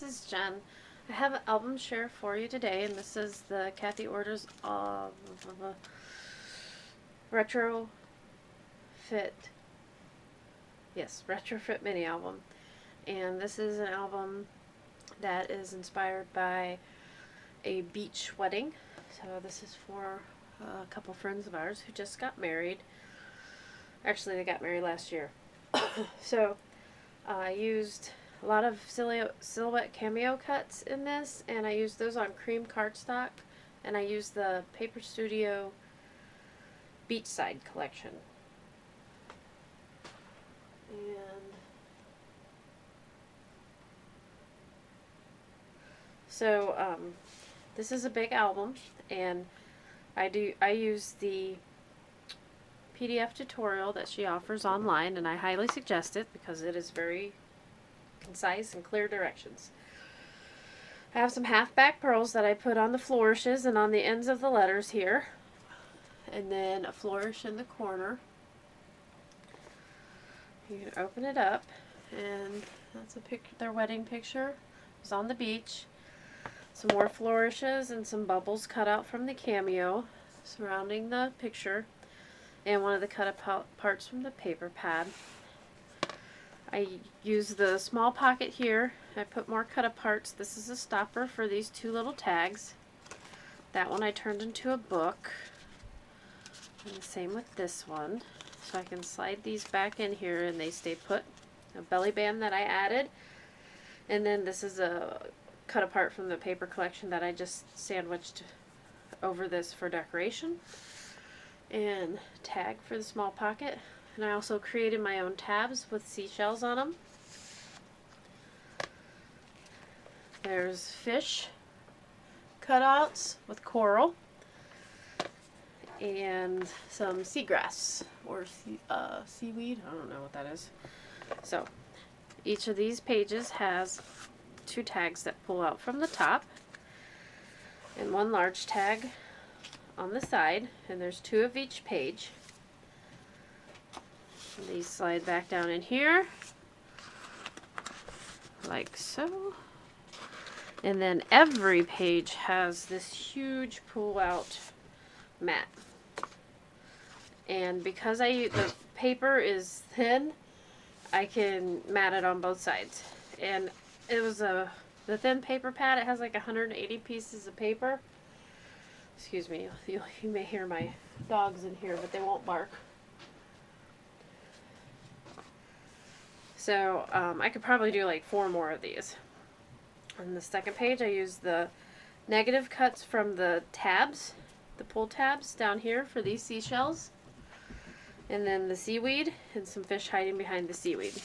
is Jen. I have an album share for you today, and this is the Kathy Orders of RetroFit. Yes, RetroFit mini album. And this is an album that is inspired by a beach wedding. So this is for a couple friends of ours who just got married. Actually, they got married last year. So I used a lot of silhouette cameo cuts in this, and I used those on cream cardstock, and I used the Paper Studio Beachside collection. And so this is a big album, and I use the PDF tutorial that she offers online, and I highly suggest it because it is very concise and clear directions. I have some half-back pearls that I put on the flourishes and on the ends of the letters here, and then a flourish in the corner. You can open it up, and that's their wedding picture. It was on the beach. Some more flourishes and some bubbles cut out from the cameo surrounding the picture, and one of the cut up parts from the paper pad. I use the small pocket here. I put more cut up parts. This is a stopper for these two little tags. That one I turned into a book. And the same with this one. So I can slide these back in here and they stay put. A belly band that I added. And then this is a cut apart from the paper collection that I just sandwiched over this for decoration. And tag for the small pocket. And I also created my own tabs with seashells on them. There's fish cutouts with coral and some seagrass or seaweed. I don't know what that is. So each of these pages has two tags that pull out from the top and one large tag on the side, and there's two of each page. And these slide back down in here like so, and then every page has this huge pull out mat, and because the paper is thin, I can mat it on both sides. And it was the thin paper pad. It has like 180 pieces of paper. Excuse me, you may hear my dogs in here, but they won't bark. So I could probably do like 4 more of these. On the second page I used the negative cuts from the tabs, the pull tabs down here for these seashells. And then the seaweed and some fish hiding behind the seaweed.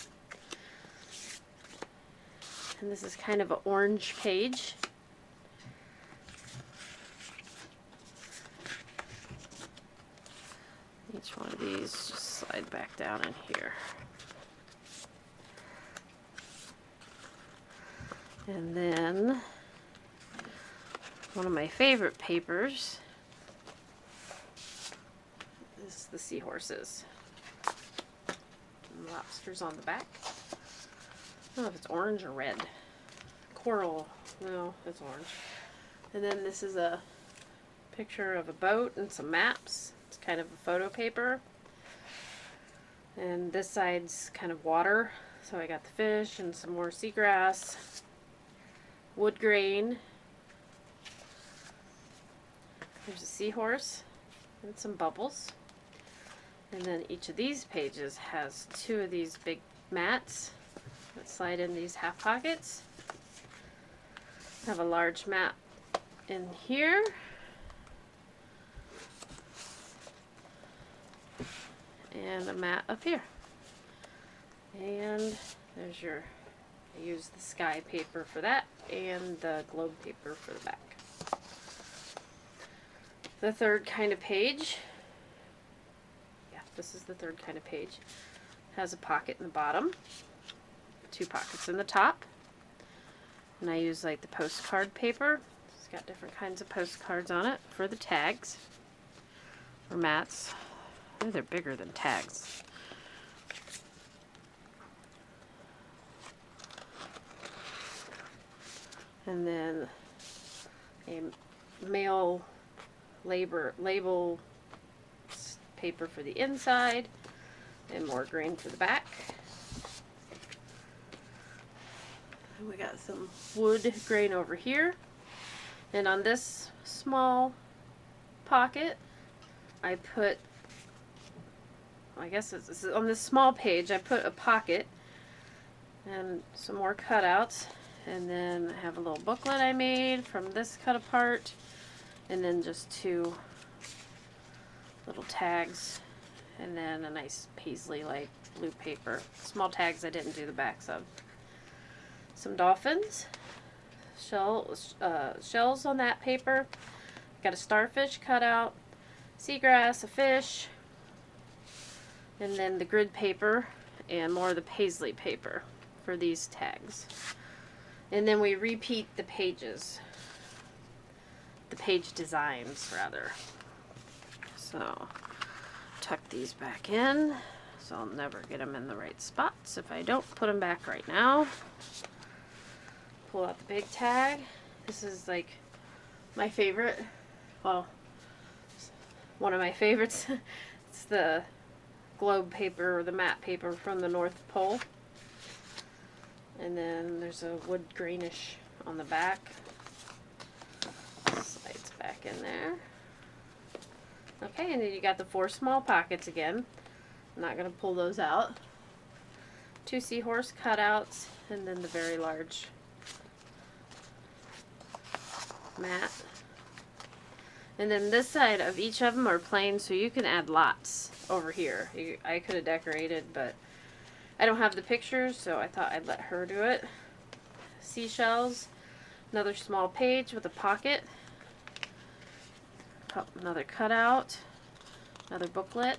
And this is kind of an orange page. Each one of these just slide back down in here. And then one of my favorite papers is the seahorses. And lobsters on the back. I don't know if it's orange or red. Coral. No, it's orange. And then this is a picture of a boat and some maps. It's kind of a photo paper. And this side's kind of water. So I got the fish and some more seagrass. Wood grain. There's a seahorse and some bubbles. And then each of these pages has 2 of these big mats that slide in these half pockets. I have a large mat in here. And a mat up here. And there's I use the sky paper for that and the globe paper for the back. The third kind of page, yeah, this is the third kind of page, has a pocket in the bottom, 2 pockets in the top, and I use like the postcard paper. It's got different kinds of postcards on it for the tags or mats. Oh, they're bigger than tags. and then a mail label paper for the inside, and more green for the back. And we got some wood grain over here, and on this small pocket I put, I guess it's on this small page, I put a pocket and some more cutouts, and then I have a little booklet I made from this cut apart, and then just two little tags, and then a nice paisley like blue paper. Small tags I didn't do the backs of. Some dolphins, shells on that paper. Got a starfish cut out, seagrass, a fish, and then the grid paper and more of the paisley paper for these tags. And then we repeat the pages, the page designs rather. So tuck these back in, so I'll never get them in the right spots if I don't put them back right now. Pull out the big tag. This is like my favorite, well, one of my favorites. It's the globe paper, or the matte paper from the North Pole. And then there's a wood greenish on the back. Slides back in there. Okay, and then you got the 4 small pockets again. I'm not going to pull those out. 2 seahorse cutouts, and then the very large mat. And then this side of each of them are plain, so you can add lots over here. I could have decorated, but I don't have the pictures, so I thought I'd let her do it. Seashells, another small page with a pocket, another cutout, another booklet,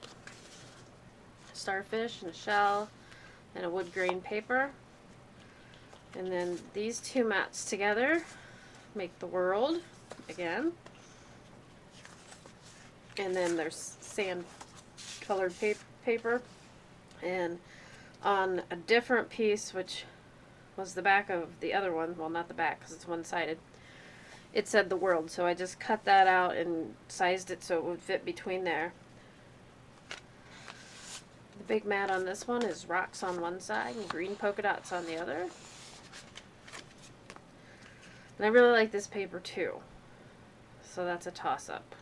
starfish and a shell, and a wood grain paper. And then these 2 mats together make the world again. And then there's sand colored paper, and on a different piece, which was the back of the other one, well, not the back because it's one-sided, it said the world, so I just cut that out and sized it so it would fit between there. The big mat on this one is rocks on one side and green polka dots on the other. And I really like this paper too, so that's a toss-up.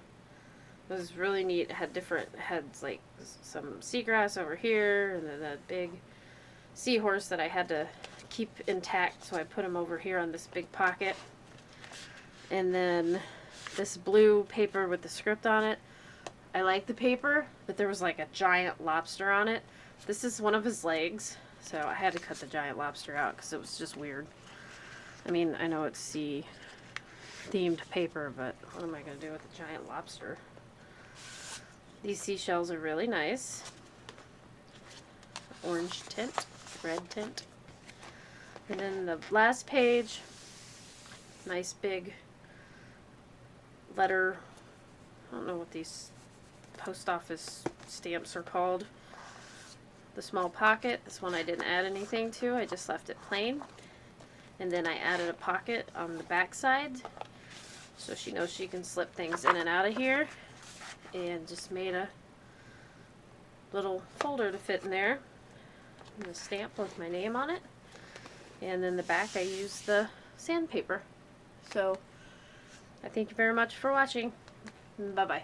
It was really neat. It had different heads, like some seagrass over here, and then a big seahorse that I had to keep intact, so I put him over here on this big pocket. And then this blue paper with the script on it. I like the paper, but there was like a giant lobster on it. This is one of his legs, so I had to cut the giant lobster out because it was just weird. I mean, I know it's sea themed paper, but what am I going to do with a giant lobster? These seashells are really nice. Orange tint, red tint. And then the last page, nice big letter. I don't know what these post office stamps are called. The small pocket, this one I didn't add anything to, I just left it plain. And then I added a pocket on the back side, so she knows she can slip things in and out of here. And just made a little folder to fit in there, and a stamp with my name on it. And then the back I used the sandpaper. So I thank you very much for watching. Bye bye.